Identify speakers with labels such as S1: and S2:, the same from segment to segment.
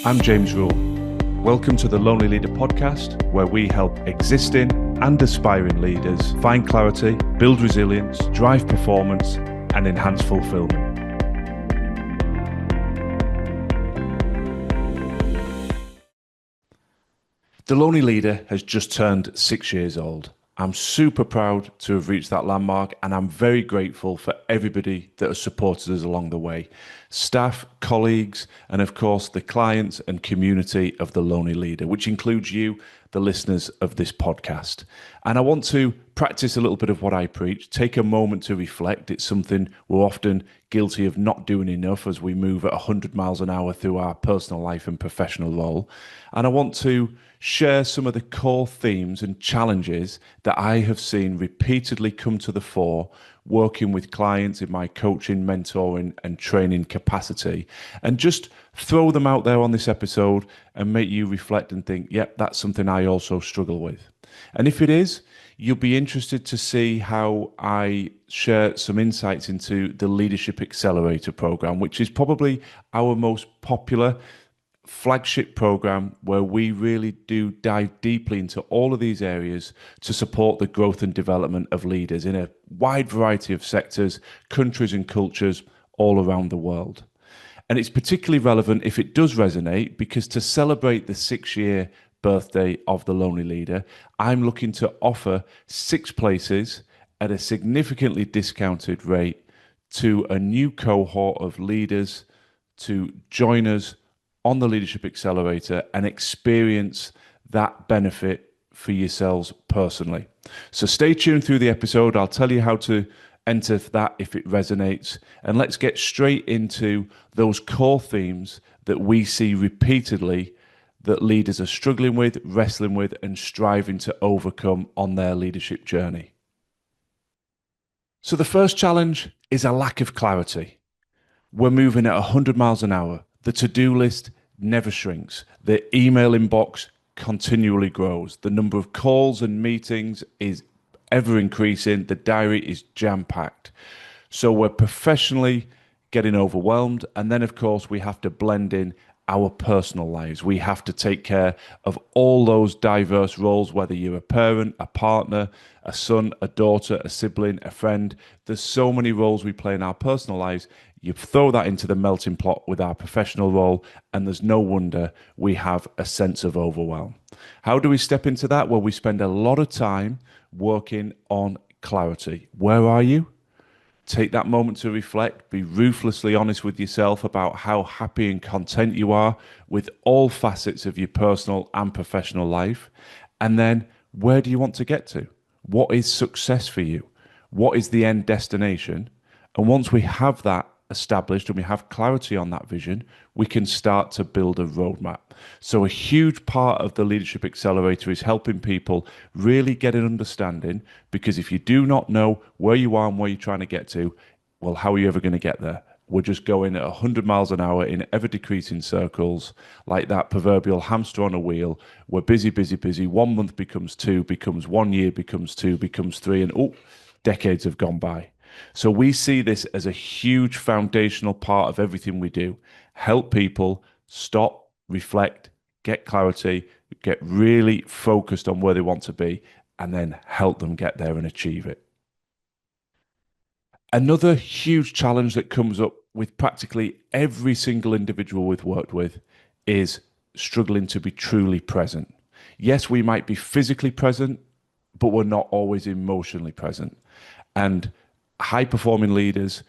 S1: I'm James Rule. Welcome to the Lonely Leader podcast, where we help existing and aspiring leaders find clarity, build resilience, drive performance, and enhance fulfilment. The Lonely Leader has just turned 6 years old. I'm super proud to have reached that landmark, and I'm very grateful for everybody that has supported us along the way. Staff, colleagues, and of course the clients and community of the Lonely Leader, which includes you, the listeners of this podcast. And I want to practice a little bit of what I preach, take a moment to reflect. It's something we're often guilty of not doing enough as we move at 100 miles an hour through our personal life and professional role. And I want to share some of the core themes and challenges that I have seen repeatedly come to the fore working with clients in my coaching, mentoring, and training capacity, and just throw them out there on this episode and make you reflect and think, yep, that's something I also struggle with. And if it is, you'll be interested to see how I share some insights into the Leadership Accelerator program, which is probably our most popular flagship program, where we really do dive deeply into all of these areas to support the growth and development of leaders in a wide variety of sectors, countries, and cultures all around the world. And it's particularly relevant if it does resonate, because to celebrate the 6-year birthday of the Lonely Leader, I'm looking to offer 6 places at a significantly discounted rate to a new cohort of leaders to join us on the Leadership Accelerator and experience that benefit for yourselves personally. So stay tuned through the episode. I'll tell you how to enter that if it resonates. And let's get straight into those core themes that we see repeatedly that leaders are struggling with, wrestling with, and striving to overcome on their leadership journey. So the first challenge is a lack of clarity. We're moving at 100 miles an hour. The to-do list never shrinks. The email inbox continually grows. The number of calls and meetings is ever increasing. The diary is jam-packed. So we're professionally getting overwhelmed. And then, of course, we have to blend in our personal lives. We have to take care of all those diverse roles, whether you're a parent, a partner, a son, a daughter, a sibling, a friend. There's so many roles we play in our personal lives. You throw that into the melting pot with our professional role, and there's no wonder we have a sense of overwhelm. How do we step into that? Well, we spend a lot of time working on clarity. Where are you? Take that moment to reflect. Be ruthlessly honest with yourself about how happy and content you are with all facets of your personal and professional life. And then, where do you want to get to? What is success for you? What is the end destination? And once we have that established and we have clarity on that vision, we can start to build a roadmap. So a huge part of the Leadership Accelerator is helping people really get an understanding, because if you do not know where you are and where you're trying to get to, well, how are you ever going to get there? We're just going at 100 miles an hour in ever decreasing circles, like that proverbial hamster on a wheel. We're busy, busy, busy. 1 month becomes 2, becomes 1 year, becomes 2, becomes 3, and decades have gone by. So we see this as a huge foundational part of everything we do. Help people stop, reflect, get clarity, get really focused on where they want to be, and then help them get there and achieve it. Another huge challenge that comes up with practically every single individual we've worked with is struggling to be truly present. Yes, we might be physically present, but we're not always emotionally present. And high-performing leaders,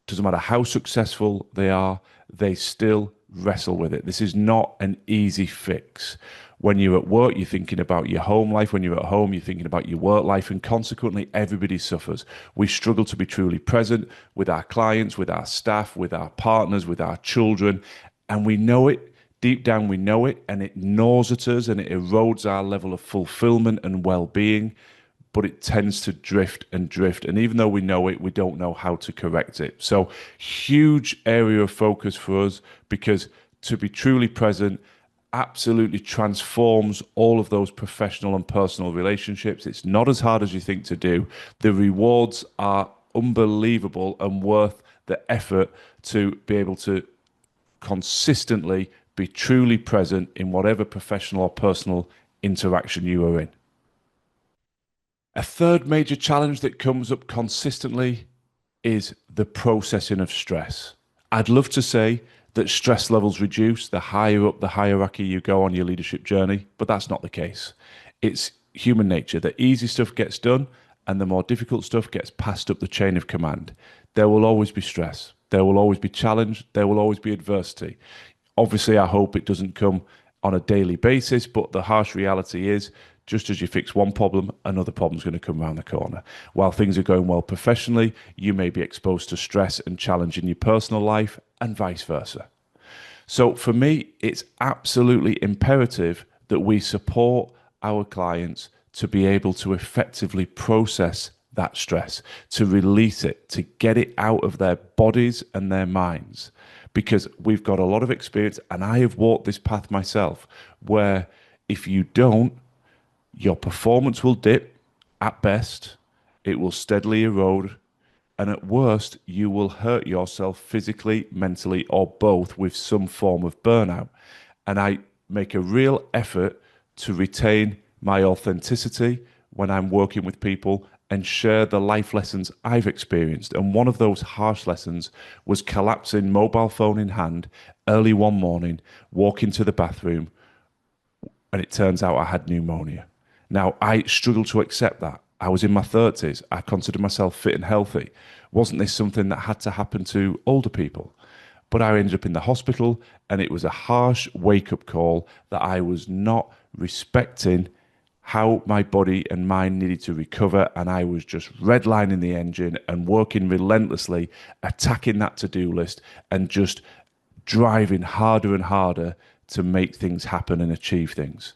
S1: doesn't matter how successful they are, they still wrestle with it. This is not an easy fix. When you're at work, you're thinking about your home life. When you're at home, you're thinking about your work life, and consequently, everybody suffers. We struggle to be truly present with our clients, with our staff, with our partners, with our children, and we know it. Deep down, we know it, and it gnaws at us, and it erodes our level of fulfillment and well-being, but it tends to drift and drift. And even though we know it, we don't know how to correct it. So huge area of focus for us, because to be truly present absolutely transforms all of those professional and personal relationships. It's not as hard as you think to do. The rewards are unbelievable and worth the effort to be able to consistently Be truly present in whatever professional or personal interaction you are in. A third major challenge that comes up consistently is the processing of stress. I'd love to say that stress levels reduce the higher up the hierarchy you go on your leadership journey, but that's not the case. It's human nature. The easy stuff gets done and the more difficult stuff gets passed up the chain of command. There will always be stress. There will always be challenge. There will always be adversity. Obviously, I hope it doesn't come on a daily basis, but the harsh reality is just as you fix one problem, another problem's going to come around the corner. While things are going well professionally, you may be exposed to stress and challenge in your personal life and vice versa. So for me, it's absolutely imperative that we support our clients to be able to effectively process that stress, to release it, to get it out of their bodies and their minds. Because we've got a lot of experience, and I have walked this path myself, where if you don't, your performance will dip at best, it will steadily erode, and at worst, you will hurt yourself physically, mentally, or both with some form of burnout. And I make a real effort to retain my authenticity when I'm working with people and share the life lessons I've experienced. And one of those harsh lessons was collapsing, mobile phone in hand, early one morning, walking to the bathroom, and it turns out I had pneumonia. Now, I struggled to accept that. I was in my 30s. I considered myself fit and healthy. Wasn't this something that had to happen to older people? But I ended up in the hospital, and it was a harsh wake-up call that I was not respecting how my body and mind needed to recover, and I was just redlining the engine and working relentlessly, attacking that to-do list and just driving harder and harder to make things happen and achieve things.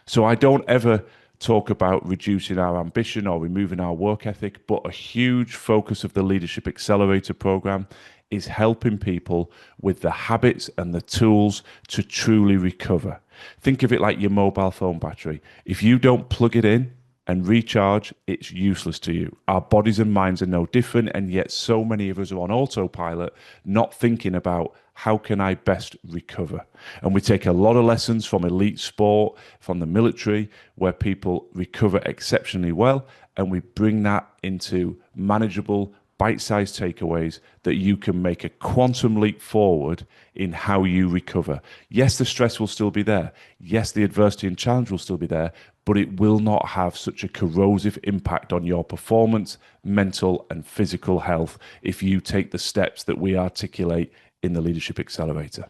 S1: So I don't ever talk about reducing our ambition or removing our work ethic, but a huge focus of the Leadership Accelerator program is helping people with the habits and the tools to truly recover. Think of it like your mobile phone battery. If you don't plug it in and recharge, it's useless to you. Our bodies and minds are no different, and yet so many of us are on autopilot, not thinking about how can I best recover. And we take a lot of lessons from elite sport, from the military, where people recover exceptionally well, and we bring that into manageable, bite-sized takeaways that you can make a quantum leap forward in how you recover. Yes, the stress will still be there. Yes, the adversity and challenge will still be there, but it will not have such a corrosive impact on your performance, mental and physical health if you take the steps that we articulate in the Leadership Accelerator.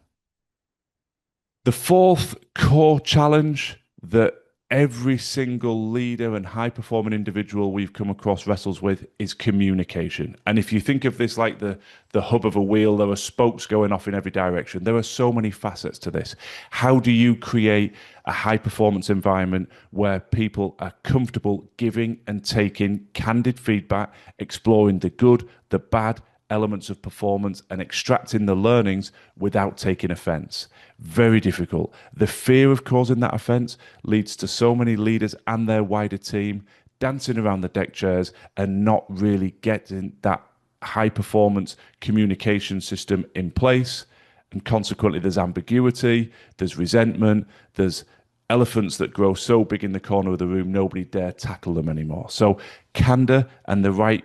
S1: The fourth core challenge that every single leader and high-performing individual we've come across wrestles with is communication. And if you think of this like the hub of a wheel, there are spokes going off in every direction. There are so many facets to this. How do you create a high-performance environment where people are comfortable giving and taking candid feedback, exploring the good, the bad, elements of performance and extracting the learnings without taking offense? Very difficult. The fear of causing that offense leads to so many leaders and their wider team dancing around the deck chairs and not really getting that high performance communication system in place. And consequently, there's ambiguity, there's resentment, there's elephants that grow so big in the corner of the room, nobody dare tackle them anymore. So candor and the right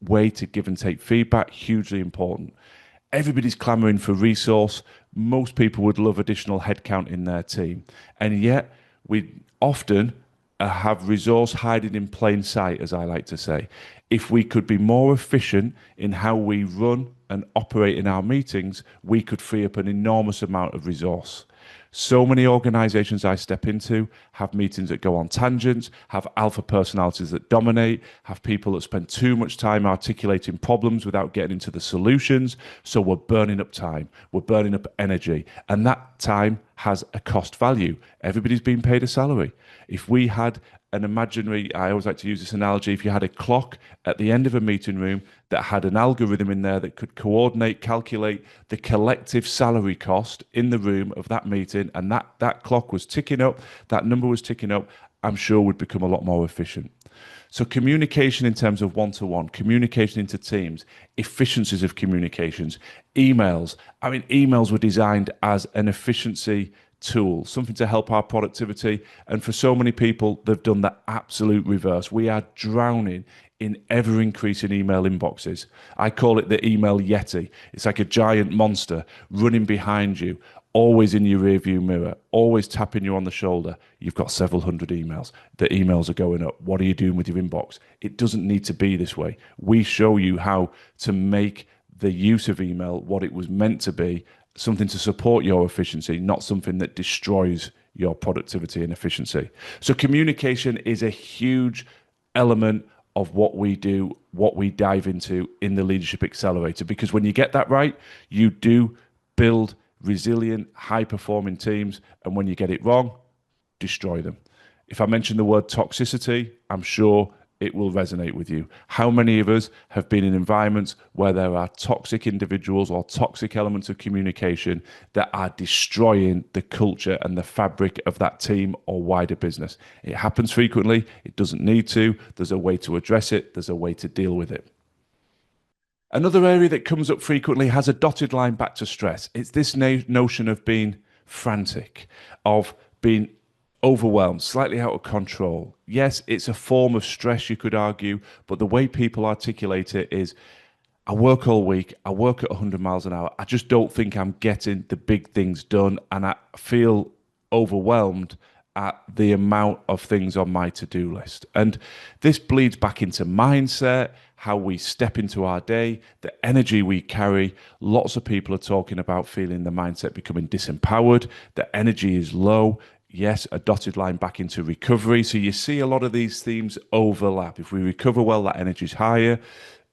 S1: way to give and take feedback, hugely important. Everybody's clamoring for resource. Most people would love additional headcount in their team. And yet we often have resource hiding in plain sight, as I like to say. If we could be more efficient in how we run and operate in our meetings, we could free up an enormous amount of resource. So many organizations I step into have meetings that go on tangents, have alpha personalities that dominate, have people that spend too much time articulating problems without getting into the solutions. So we're burning up time, we're burning up energy, and that time has a cost value. Everybody's being paid a salary. If we had an imaginary, I always like to use this analogy, if you had a clock at the end of a meeting room that had an algorithm in there that could coordinate, calculate the collective salary cost in the room of that meeting, and that clock was ticking up, that number was ticking up, I'm sure would become a lot more efficient. So communication in terms of one-to-one, communication into teams, efficiencies of communications, emails. I mean, emails were designed as an efficiency tool, something to help our productivity. And for so many people, they've done the absolute reverse. We are drowning in ever increasing email inboxes. I call it the email yeti. It's like a giant monster running behind you, always in your rearview mirror, always tapping you on the shoulder. You've got several hundred emails. The emails are going up. What are you doing with your inbox? It doesn't need to be this way. We show you how to make the use of email what it was meant to be, something to support your efficiency, not something that destroys your productivity and efficiency. So communication is a huge element of what we do, what we dive into in the Leadership Accelerator, because when you get that right, you do build resilient, high-performing teams, and when you get it wrong, destroy them. If I mention the word toxicity, I'm sure it will resonate with you. How many of us have been in environments where there are toxic individuals or toxic elements of communication that are destroying the culture and the fabric of that team or wider business? It happens frequently. It doesn't need to. There's a way to address it. There's a way to deal with it. Another area that comes up frequently has a dotted line back to stress. It's this notion of being frantic, of being overwhelmed, slightly out of control. Yes, it's a form of stress, you could argue, but the way people articulate it is, I work all week, I work at 100 miles an hour, I just don't think I'm getting the big things done, and I feel overwhelmed at the amount of things on my to-do list. And this bleeds back into mindset, how we step into our day, the energy we carry. Lots of people are talking about feeling the mindset becoming disempowered, the energy is low. Yes, a dotted line back into recovery. So you see a lot of these themes overlap. If we recover well, that energy is higher.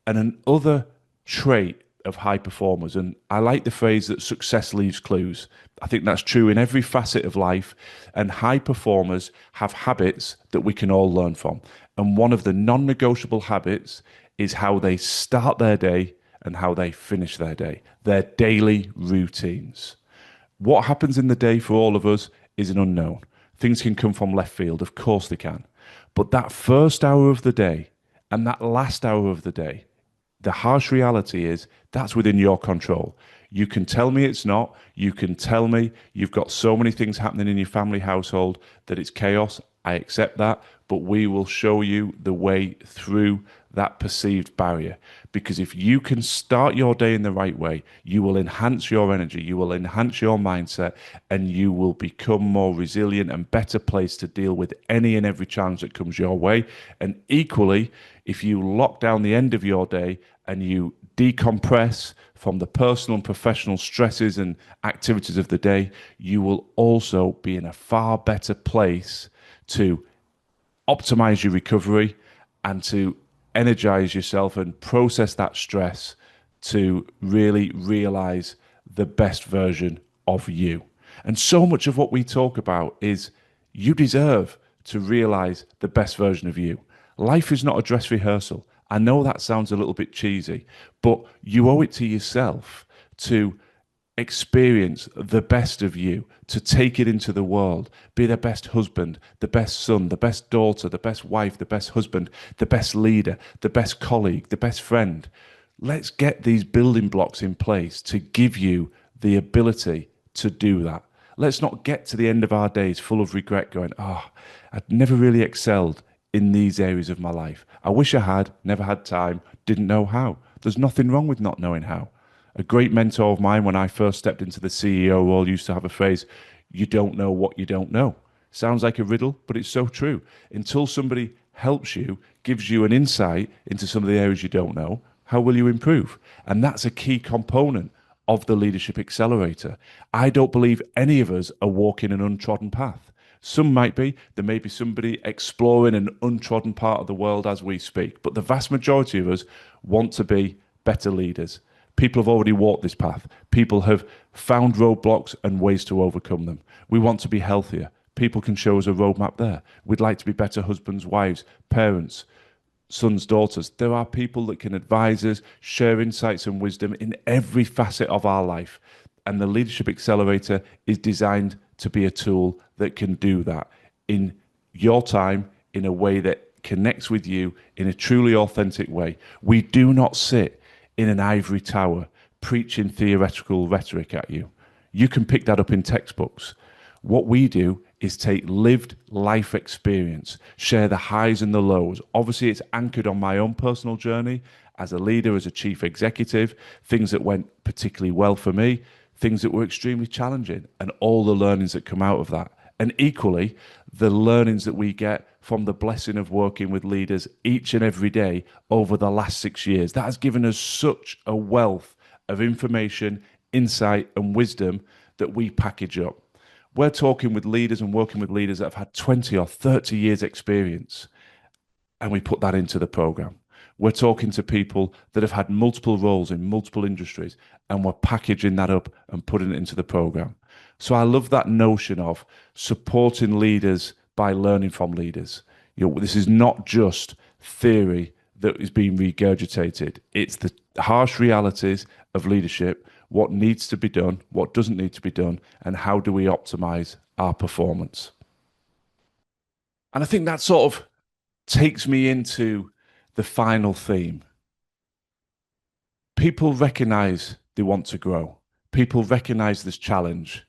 S1: And another trait of high performers, and I like the phrase that success leaves clues. I think that's true in every facet of life. And high performers have habits that we can all learn from. And one of the non-negotiable habits is how they start their day and how they finish their day, their daily routines. What happens in the day for all of us is an unknown. Things can come from left field, of course they can. But that first hour of the day and that last hour of the day, the harsh reality is that's within your control. You can tell me it's not. You can tell me you've got so many things happening in your family household that it's chaos. I accept that, but we will show you the way through that perceived barrier. Because if you can start your day in the right way, you will enhance your energy, you will enhance your mindset, and you will become more resilient and better placed to deal with any and every challenge that comes your way. And equally, if you lock down the end of your day and you decompress from the personal and professional stresses and activities of the day, you will also be in a far better place to optimize your recovery and to energize yourself and process that stress to really realize the best version of you. And so much of what we talk about is you deserve to realize the best version of you. Life is not a dress rehearsal. I know that sounds a little bit cheesy, but you owe it to yourself to experience the best of you, to take it into the world, be the best husband, the best son, the best daughter, the best wife, the best husband, the best leader, the best colleague, the best friend. Let's get these building blocks in place to give you the ability to do that. Let's not get to the end of our days full of regret going, I'd never really excelled in these areas of my life. I wish I had, never had time, didn't know how. There's nothing wrong with not knowing how. A great mentor of mine, when I first stepped into the CEO role, used to have a phrase, you don't know what you don't know. Sounds like a riddle, but it's so true. Until somebody helps you, gives you an insight into some of the areas you don't know, how will you improve? And that's a key component of the Leadership Accelerator. I don't believe any of us are walking an untrodden path. Some might be. There may be somebody exploring an untrodden part of the world as we speak. But the vast majority of us want to be better leaders. People have already walked this path. People have found roadblocks and ways to overcome them. We want to be healthier. People can show us a roadmap there. We'd like to be better husbands, wives, parents, sons, daughters. There are people that can advise us, share insights and wisdom in every facet of our life. And the Leadership Accelerator is designed to be a tool that can do that in your time, in a way that connects with you in a truly authentic way. We do not sit in an ivory tower preaching theoretical rhetoric at you. You can pick that up in textbooks. What we do is take lived life experience, share the highs and the lows. Obviously, it's anchored on my own personal journey as a leader, as a chief executive, things that went particularly well for me, things that were extremely challenging, and all the learnings that come out of that. And equally, the learnings that we get from the blessing of working with leaders each and every day over the last 6 years. That has given us such a wealth of information, insight, and wisdom that we package up. We're talking with leaders and working with leaders that have had 20 or 30 years experience, and we put that into the program. We're talking to people that have had multiple roles in multiple industries, and we're packaging that up and putting it into the program. So I love that notion of supporting leaders by learning from leaders. This is not just theory that is being regurgitated. It's the harsh realities of leadership, what needs to be done, what doesn't need to be done, and how do we optimize our performance. And I think that sort of takes me into the final theme. People recognize they want to grow. People recognize this challenge,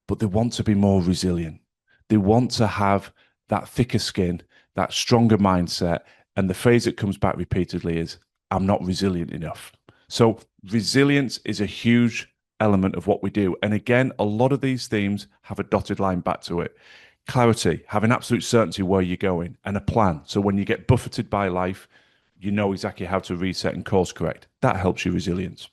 S1: but they want to be more resilient. They want to have that thicker skin, that stronger mindset. And the phrase that comes back repeatedly is, I'm not resilient enough. So resilience is a huge element of what we do. And again, a lot of these themes have a dotted line back to it. Clarity, having absolute certainty where you're going, and a plan. So when you get buffeted by life, you know exactly how to reset and course correct. That helps your resilience.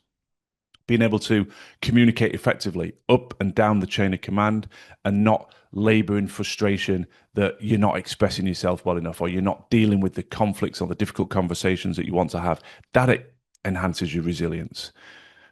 S1: Being able to communicate effectively up and down the chain of command and not labor in frustration that you're not expressing yourself well enough, or you're not dealing with the conflicts or the difficult conversations that you want to have. That enhances your resilience.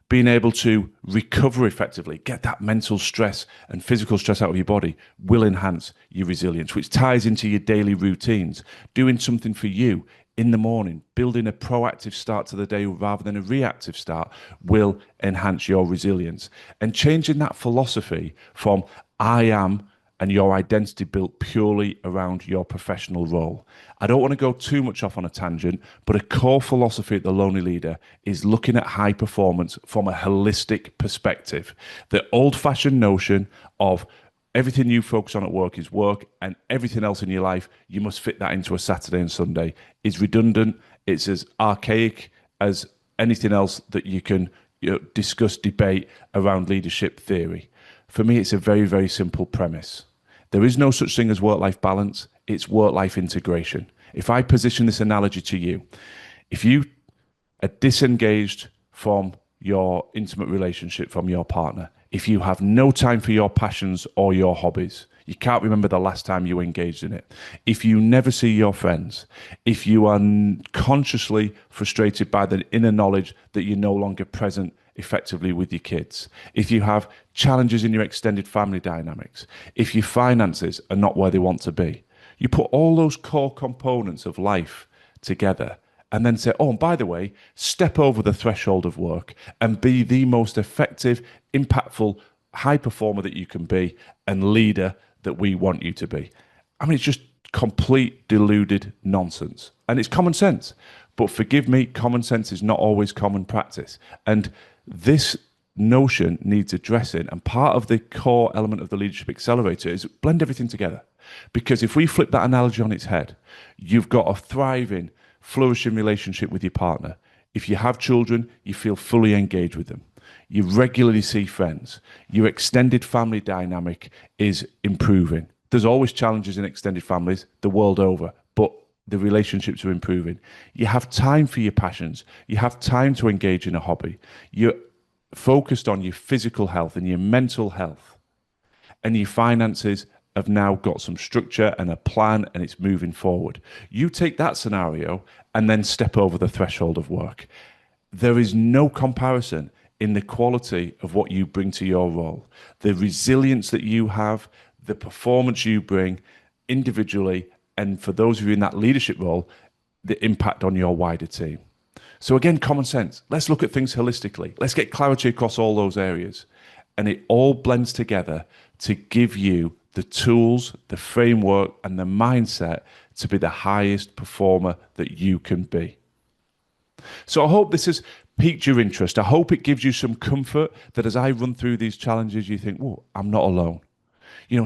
S1: Being able to recover effectively, get that mental stress and physical stress out of your body will enhance your resilience, which ties into your daily routines. Doing something for you in the morning, building a proactive start to the day rather than a reactive start will enhance your resilience. And changing that philosophy from I am and your identity built purely around your professional role. I don't want to go too much off on a tangent, but a core philosophy at The Lonely Leader is looking at high performance from a holistic perspective. The old-fashioned notion of everything you focus on at work is work, and everything else in your life, you must fit that into a Saturday and Sunday, is redundant. It's as archaic as anything else that you can discuss, debate around leadership theory. For me, it's a very, very simple premise. There is no such thing as work-life balance. It's work-life integration. If I position this analogy to you, if you are disengaged from your intimate relationship, from your partner, if you have no time for your passions or your hobbies, you can't remember the last time you engaged in it, if you never see your friends, if you are consciously frustrated by the inner knowledge that you're no longer present effectively with your kids, if you have challenges in your extended family dynamics, if your finances are not where they want to be, you put all those core components of life together and then say, oh, and by the way, step over the threshold of work and be the most effective, impactful, high performer that you can be and leader that we want you to be. I mean, it's just complete deluded nonsense. And it's common sense. But forgive me, common sense is not always common practice. And this notion needs addressing. And part of the core element of the Leadership Accelerator is blend everything together. Because if we flip that analogy on its head, you've got a thriving, flourishing relationship with your partner. If you have children, you feel fully engaged with them. You regularly see friends. Your extended family dynamic is improving. There's always challenges in extended families the world over, but the relationships are improving. You have time for your passions. You have time to engage in a hobby. You're focused on your physical health and your mental health. And your finances have now got some structure and a plan, and it's moving forward. You take that scenario and then step over the threshold of work. There is no comparison in the quality of what you bring to your role, the resilience that you have, the performance you bring individually, and for those of you in that leadership role, the impact on your wider team. So again, common sense. Let's look at things holistically. Let's get clarity across all those areas. And it all blends together to give you the tools, the framework, and the mindset to be the highest performer that you can be. So I hope this has piqued your interest. I hope it gives you some comfort that as I run through these challenges, you think, whoa, I'm not alone.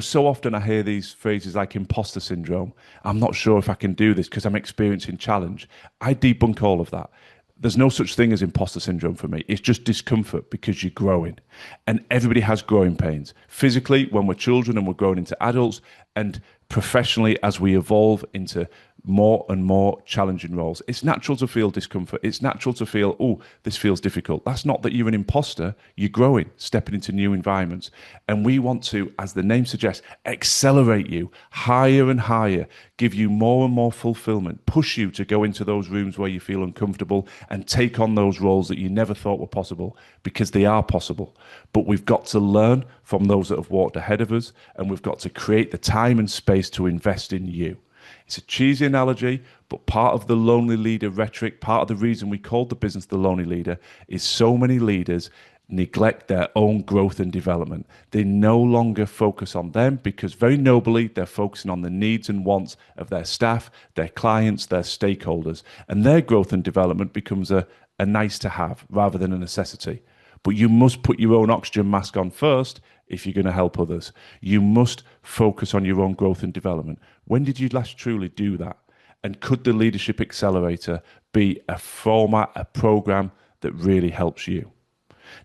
S1: So often I hear these phrases like imposter syndrome. I'm not sure if I can do this because I'm experiencing challenge. I debunk all of that. There's no such thing as imposter syndrome for me. It's just discomfort because you're growing. And everybody has growing pains. Physically, when we're children and we're growing into adults, and professionally as we evolve into more and more challenging roles. It's natural to feel discomfort. It's natural to feel, oh, this feels difficult. That's not that you're an imposter. You're growing, stepping into new environments. And we want to, as the name suggests, accelerate you higher and higher, give you more and more fulfillment, push you to go into those rooms where you feel uncomfortable and take on those roles that you never thought were possible, because they are possible. But we've got to learn from those that have walked ahead of us, and we've got to create the time and space to invest in you. It's a cheesy analogy, but part of the lonely leader rhetoric, part of the reason we called the business the lonely leader, is so many leaders neglect their own growth and development. They no longer focus on them because very nobly they're focusing on the needs and wants of their staff, their clients, their stakeholders, and their growth and development becomes a nice to have rather than a necessity. But you must put your own oxygen mask on first if you're going to help others. You must focus on your own growth and development. When did you last truly do that? And could the Leadership Accelerator be a format, a program that really helps you?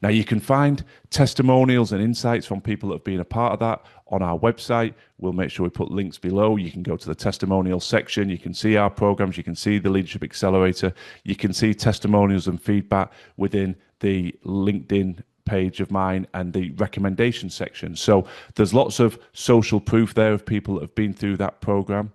S1: Now, you can find testimonials and insights from people that have been a part of that on our website. We'll make sure we put links below. You can go to the testimonial section. You can see our programs. You can see the Leadership Accelerator. You can see testimonials and feedback within the LinkedIn page of mine and the recommendation section. So there's lots of social proof there of people that have been through that program.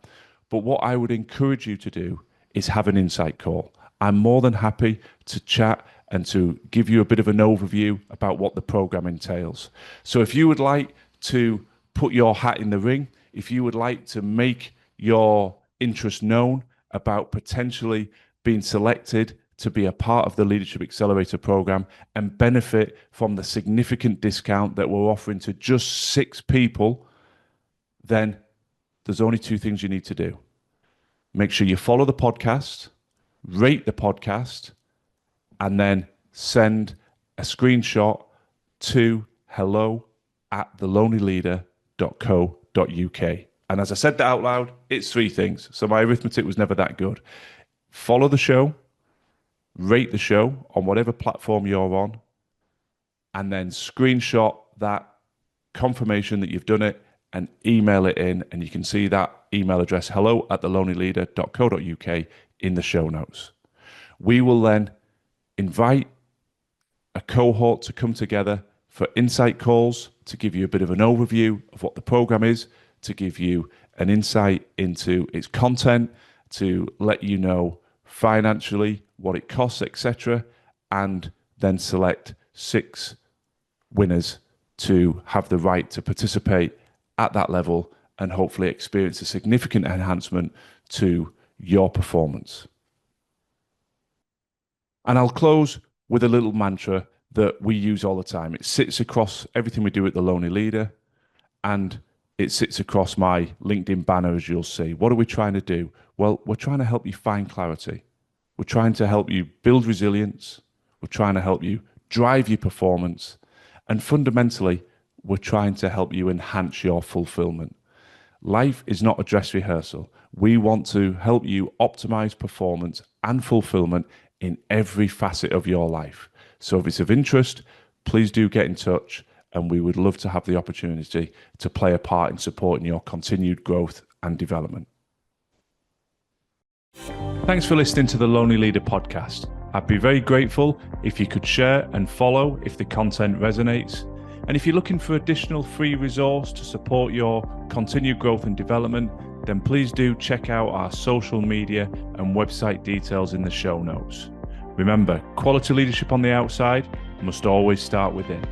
S1: But what I would encourage you to do is have an insight call. I'm more than happy to chat and to give you a bit of an overview about what the program entails. So if you would like to put your hat in the ring, if you would like to make your interest known about potentially being selected to be a part of the Leadership Accelerator program and benefit from the significant discount that we're offering to just 6 people, then there's only 2 things you need to do. Make sure you follow the podcast, rate the podcast, and then send a screenshot to hello@thelonelyleader.co.uk. And as I said that out loud, it's 3 things. So my arithmetic was never that good. Follow the show, rate the show on whatever platform you're on, and then screenshot that confirmation that you've done it and email it in. And you can see that email address, hello@thelonelyleader.co.uk, in the show notes. We will then invite a cohort to come together for insight calls to give you a bit of an overview of what the program is, to give you an insight into its content, to let you know financially what it costs, etc., and then select 6 winners to have the right to participate at that level and hopefully experience a significant enhancement to your performance. And I'll close with a little mantra that we use all the time. It sits across everything we do at The Lonely Leader, and it sits across my LinkedIn banner, as you'll see. What are we trying to do? Well, we're trying to help you find clarity. We're trying to help you build resilience. We're trying to help you drive your performance. And fundamentally, we're trying to help you enhance your fulfillment. Life is not a dress rehearsal. We want to help you optimize performance and fulfillment in every facet of your life. So if it's of interest, please do get in touch, and we would love to have the opportunity to play a part in supporting your continued growth and development. Thanks for listening to the Lonely Leader podcast. I'd be very grateful if you could share and follow if the content resonates. And if you're looking for additional free resource to support your continued growth and development, then please do check out our social media and website details in the show notes. Remember, quality leadership on the outside must always start within.